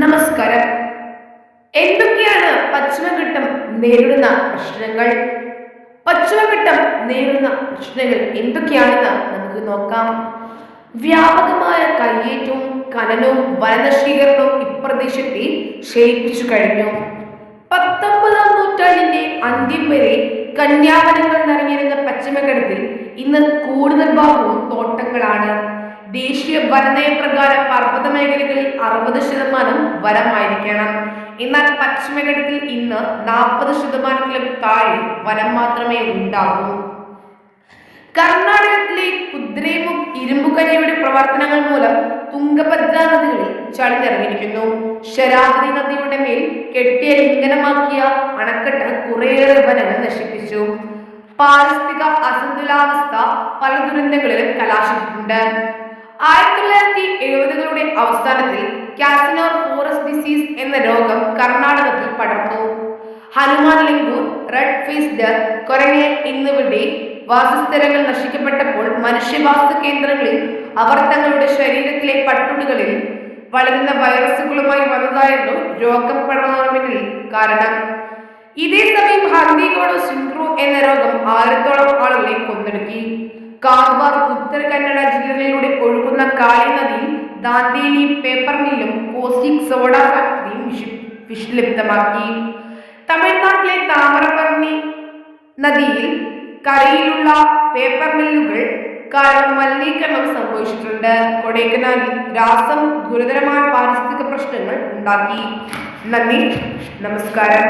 നമസ്കാരം. എന്തൊക്കെയാണ് പശ്ചിമഘട്ടം നേരിടുന്ന പ്രശ്നങ്ങൾ? പശ്ചിമഘട്ടം നേരിടുന്ന പ്രശ്നങ്ങൾ എന്തൊക്കെയാണെന്ന് നമുക്ക് നോക്കാം. വ്യാപകമായ കയ്യേറ്റവും ഖനനവും വനനശീകരണവും ഇപ്രദേശത്തെ ക്ഷയിപ്പിച്ചു കഴിഞ്ഞു. 19-ാം നൂറ്റാണ്ടിന്റെ അന്ത്യം വരെ കന്യാവനങ്ങൾ നിറഞ്ഞിരുന്ന പശ്ചിമഘട്ടത്തിൽ ഇന്ന് കൂടുതൽ ഭാഗവും തോട്ടങ്ങളാണ്. ദേശീയ വനനയപ്രകാരം പർവ്വത മേഖലകളിൽ 60% വനമായിരിക്കണം. എന്നാൽ പശ്ചിമഘട്ടത്തിൽ ഇന്ന് 40%-ത്തിലും താഴെ വനം മാത്രമേ ഉണ്ടാകൂ. കർണാടകത്തിലെ കുദ്രേമുഖ് ഇരുമ്പുകനിയുടെ പ്രവർത്തനങ്ങൾ മൂലം തുംഗഭദ്ര നദികളിൽ ചളി നിറഞ്ഞിരിക്കുന്നു. ശരാവതി നദിയുടെ മേൽ കെട്ടിയ ലിംഗനമാക്കിയ അണക്കെട്ട് കുറേയേറെ വനങ്ങൾ നശിപ്പിച്ചു. പാരിസ്ഥിതിക അസന്തുലിതാവസ്ഥ പല ദുരന്തങ്ങളിലും കലാശിച്ചിട്ടുണ്ട്. 1970-കളുടെ അവസാനത്തിൽ കാസിനോർ ഫോറസ്റ്റ് ഡിസീസ് എന്ന രോഗം കർണാടകത്തിൽ പടർന്നു. ഹനുമാൻ ലിംഗൂർ, റെഡ് ഫേസ്ഡ് കൊരങ്ങൻ എന്നിവരുടെ വാസസ്ഥലങ്ങൾ നശിക്കപ്പെട്ടപ്പോൾ മനുഷ്യവാസ കേന്ദ്രങ്ങളിൽ അവർ തങ്ങളുടെ ശരീരത്തിലെ പട്ടുണികളിൽ വളരുന്ന വൈറസുകളുമായി വന്നതായിരുന്നു രോഗം പടർന്നതിന് കാരണം. ഇതേസമയം ഹന്തിഗോഡോ സിൻഡ്രോം എന്ന രോഗം 1000-ഓളം ആളുകളെ കൊന്നൊടുക്കി. കാർവാർ, ഉത്തര കന്നഡ ജില്ലകളിലൂടെ ഒഴുകുന്ന കാളി നദിയിൽ ദാന്തേലി പേപ്പർ മില്ലും കോസ്റ്റിക് സോഡ ഫാക്ടറിയും വിഷലിപ്തമാക്കി. തമിഴ്നാട്ടിലെ താമരപർണി നദിയിൽ കരയിലുള്ള പേപ്പർ മില്ലുകൾ കാരണം മലിനീകരണം സംഭവിച്ചിട്ടുണ്ട്. കൊടൈക്കനാലിൽ രാസം ഗുരുതരമായ പാരിസ്ഥിതിക പ്രശ്നങ്ങൾ ഉണ്ടാക്കി. നന്ദി, നമസ്കാരം.